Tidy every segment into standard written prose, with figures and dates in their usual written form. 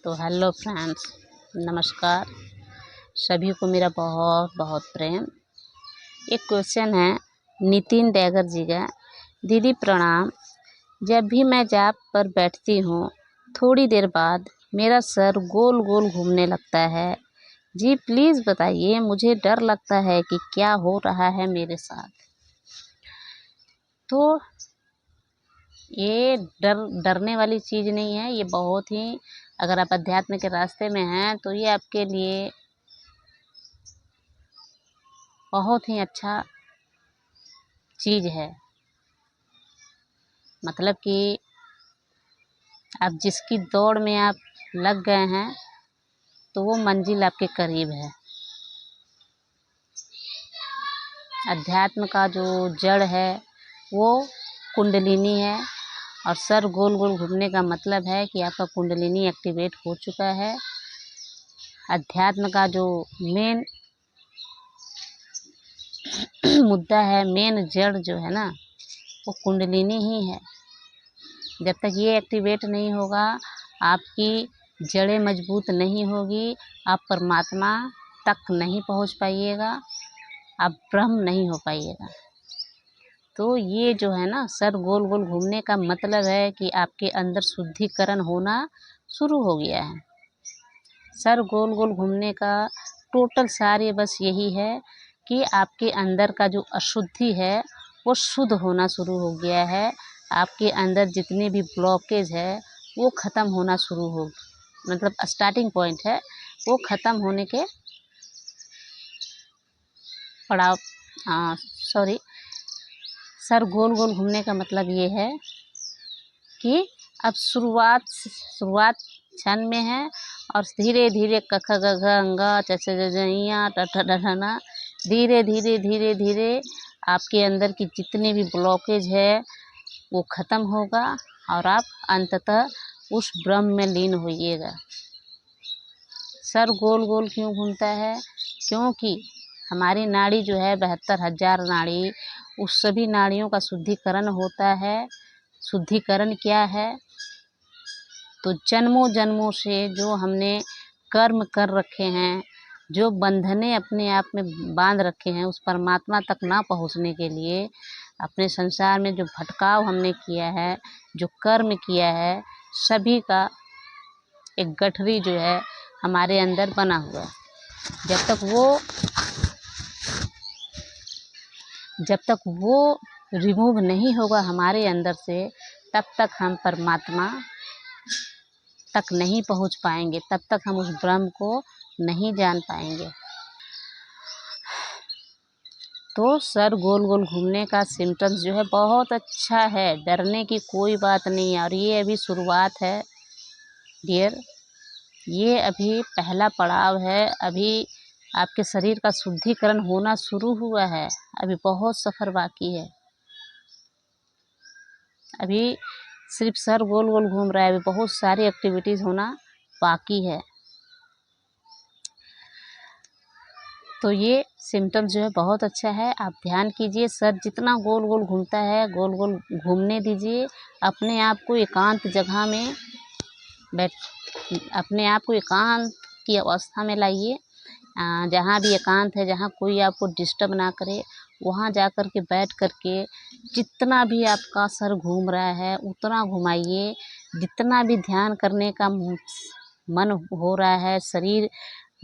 तो hello friends, नमस्कार। सभी को मेरा बहुत बहुत प्रेम। एक क्वेश्चन है नितिन डैगर जी का। दीदी प्रणाम। जब भी मैं जाप पर बैठती हूँ थोड़ी देर बाद मेरा सर गोल गोल घूमने लगता है। जी प्लीज़ बताइए, मुझे डर लगता है कि क्या हो रहा है मेरे साथ। तो ये डरने वाली चीज़ नहीं है। ये बहुत ही, अगर आप अध्यात्म के रास्ते में हैं तो ये आपके लिए बहुत ही अच्छा चीज़ है। मतलब कि आप जिसकी दौड़ में आप लग गए हैं तो वो मंजिल आपके करीब है। अध्यात्म का जो जड़ है वो कुंडलिनी है, और सर गोल गोल घूमने का मतलब है कि आपका कुंडलिनी एक्टिवेट हो चुका है। अध्यात्म का जो मेन मुद्दा है, मेन जड़ जो है ना, वो कुंडलिनी ही है। जब तक ये एक्टिवेट नहीं होगा, आपकी जड़ें मजबूत नहीं होगी, आप परमात्मा तक नहीं पहुंच पाइएगा, आप ब्रह्म नहीं हो पाइएगा। तो ये जो है ना, सर गोल गोल घूमने का मतलब है कि आपके अंदर शुद्धिकरण होना शुरू हो गया है। सर गोल गोल घूमने का टोटल सार बस यही है कि आपके अंदर का जो अशुद्धि है वो शुद्ध होना शुरू हो गया है। आपके अंदर जितने भी ब्लॉकेज है वो ख़त्म होना शुरू हो, मतलब स्टार्टिंग पॉइंट है वो ख़त्म होने के पड़ाव। सॉरी, सर गोल गोल घूमने का मतलब ये है कि अब शुरुआत क्षण में है, और धीरे धीरे क ख ग घ अंग च छ ज झ ञ ट ठ ड ढ न, धीरे धीरे धीरे धीरे आपके अंदर की जितने भी ब्लॉकेज है वो ख़त्म होगा, और आप अंततः उस ब्रह्म में लीन होइएगा। सर गोल गोल क्यों घूमता है? क्योंकि हमारी नाड़ी जो है 72,000 नाड़ी, उस सभी नाड़ियों का शुद्धिकरण होता है। शुद्धिकरण क्या है? तो जन्मों जन्मों से जो हमने कर्म कर रखे हैं, जो बंधने अपने आप में बांध रखे हैं, उस परमात्मा तक ना पहुंचने के लिए अपने संसार में जो भटकाव हमने किया है, जो कर्म किया है, सभी का एक गठरी जो है हमारे अंदर बना हुआ है। जब तक वो रिमूव नहीं होगा हमारे अंदर से, तब तक हम परमात्मा तक नहीं पहुंच पाएंगे, तब तक हम उस ब्रह्म को नहीं जान पाएंगे। तो सर गोल गोल घूमने का सिम्टम्स जो है बहुत अच्छा है, डरने की कोई बात नहीं है। और ये अभी शुरुआत है डियर, ये अभी पहला पड़ाव है। अभी आपके शरीर का शुद्धिकरण होना शुरू हुआ है, अभी बहुत सफ़र बाकी है। अभी सिर्फ सर गोल गोल घूम रहा है, अभी बहुत सारी एक्टिविटीज़ होना बाकी है। तो ये सिम्टम्स जो है बहुत अच्छा है। आप ध्यान कीजिए, सर जितना गोल गोल घूमता है गोल गोल घूमने दीजिए। अपने आप को एकांत जगह में अपने आप को एकांत की अवस्था में लाइए। जहाँ भी एकांत है, जहाँ कोई आपको डिस्टर्ब ना करे, वहाँ जा कर के बैठ कर के जितना भी आपका सर घूम रहा है उतना घुमाइए। जितना भी ध्यान करने का मन हो रहा है, शरीर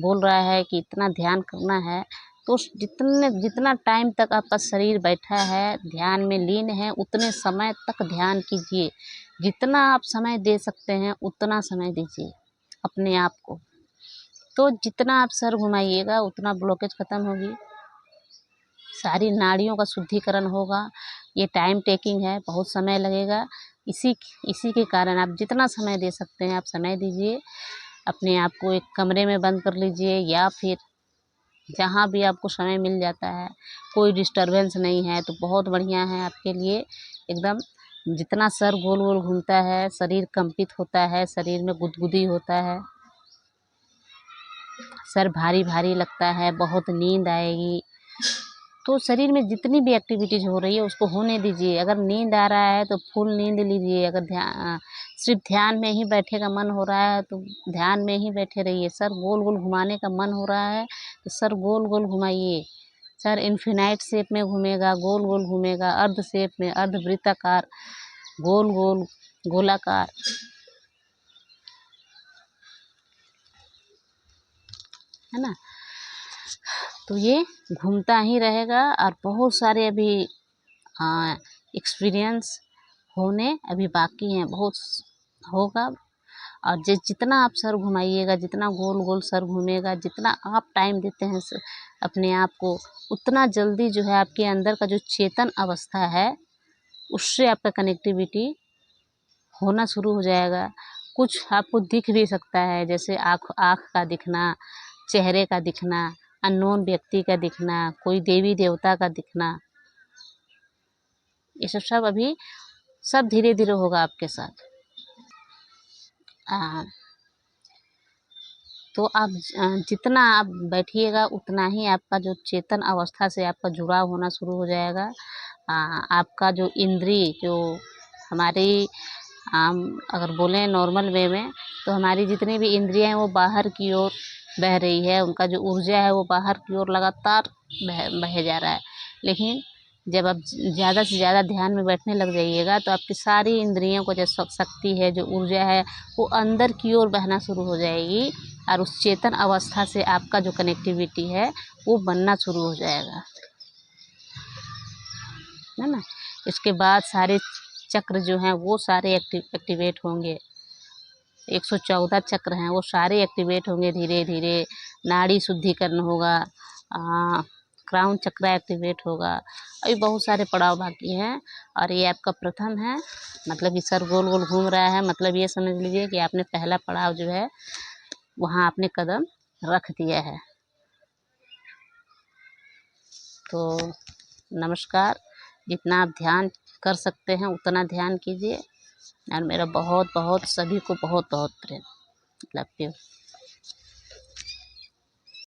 बोल रहा है कि इतना ध्यान करना है, तो जितना टाइम तक आपका शरीर बैठा है, ध्यान में लीन है, उतने समय तक ध्यान कीजिए। जितना आप समय दे सकते हैं उतना समय दीजिए अपने आप को। तो जितना आप सर घुमाइएगा उतना ब्लॉकेज ख़त्म होगी, सारी नाड़ियों का शुद्धिकरण होगा। ये टाइम टेकिंग है, बहुत समय लगेगा। इसी के कारण आप जितना समय दे सकते हैं आप समय दीजिए। अपने आप को एक कमरे में बंद कर लीजिए, या फिर जहाँ भी आपको समय मिल जाता है, कोई डिस्टरबेंस नहीं है तो बहुत बढ़िया है आपके लिए एकदम। जितना सर गोल गोल घूमता है, शरीर कंपित होता है, शरीर में गुदगुदी होता है, सर भारी भारी लगता है, बहुत नींद आएगी। तो शरीर में जितनी भी एक्टिविटीज़ हो रही है उसको होने दीजिए। अगर नींद आ रहा है तो फुल नींद लीजिए। अगर सिर्फ ध्यान में ही बैठे का मन हो रहा है तो ध्यान में ही बैठे रहिए। सर गोल गोल घुमाने का मन हो रहा है तो सर गोल गोल घुमाइए। सर इन्फिनाइट शेप में घूमेगा, गोल गोल घूमेगा, अर्ध शेप में, अर्ध वृत्ताकार, गोल गोल, गोलाकार, है ना। तो ये घूमता ही रहेगा और बहुत सारे अभी एक्सपीरियंस होने अभी बाकी हैं, बहुत होगा। और जितना आप सर घुमाइएगा, जितना गोल गोल सर घूमेगा, जितना आप टाइम देते हैं अपने आप को, उतना जल्दी जो है आपके अंदर का जो चेतन अवस्था है उससे आपका कनेक्टिविटी होना शुरू हो जाएगा। कुछ आपको दिख भी सकता है, जैसे आँख का दिखना, चेहरे का दिखना, अननोन व्यक्ति का दिखना, कोई देवी देवता का दिखना, ये सब अभी सब धीरे धीरे होगा आपके साथ। तो आप जितना आप बैठिएगा उतना ही आपका जो चेतन अवस्था से आपका जुड़ाव होना शुरू हो जाएगा। आपका जो इंद्रिय जो हमारी अगर बोलें नॉर्मल वे में तो हमारी जितनी भी इंद्रियां हैं वो बाहर की ओर बह रही है, उनका जो ऊर्जा है वो बाहर की ओर लगातार बहे जा रहा है। लेकिन जब आप ज़्यादा से ज़्यादा ध्यान में बैठने लग जाइएगा तो आपकी सारी इंद्रियों को जो शक्ति है, जो ऊर्जा है, वो अंदर की ओर बहना शुरू हो जाएगी और उस चेतन अवस्था से आपका जो कनेक्टिविटी है वो बनना शुरू हो जाएगा, है ना। इसके बाद सारे चक्र जो हैं वो सारे एक्टिवेट होंगे। 114 चक्र हैं वो सारे एक्टिवेट होंगे धीरे धीरे। नाड़ी शुद्धिकरण होगा, क्राउन चक्र एक्टिवेट होगा। अभी बहुत सारे पड़ाव बाकी हैं और ये आपका प्रथम है, मतलब कि सर गोल गोल घूम रहा है, मतलब ये समझ लीजिए कि आपने पहला पड़ाव जो है वहाँ आपने कदम रख दिया है। तो नमस्कार, जितना आप ध्यान कर सकते हैं उतना ध्यान कीजिए और मेरा बहुत बहुत सभी को बहुत बहुत प्रेम। Love you.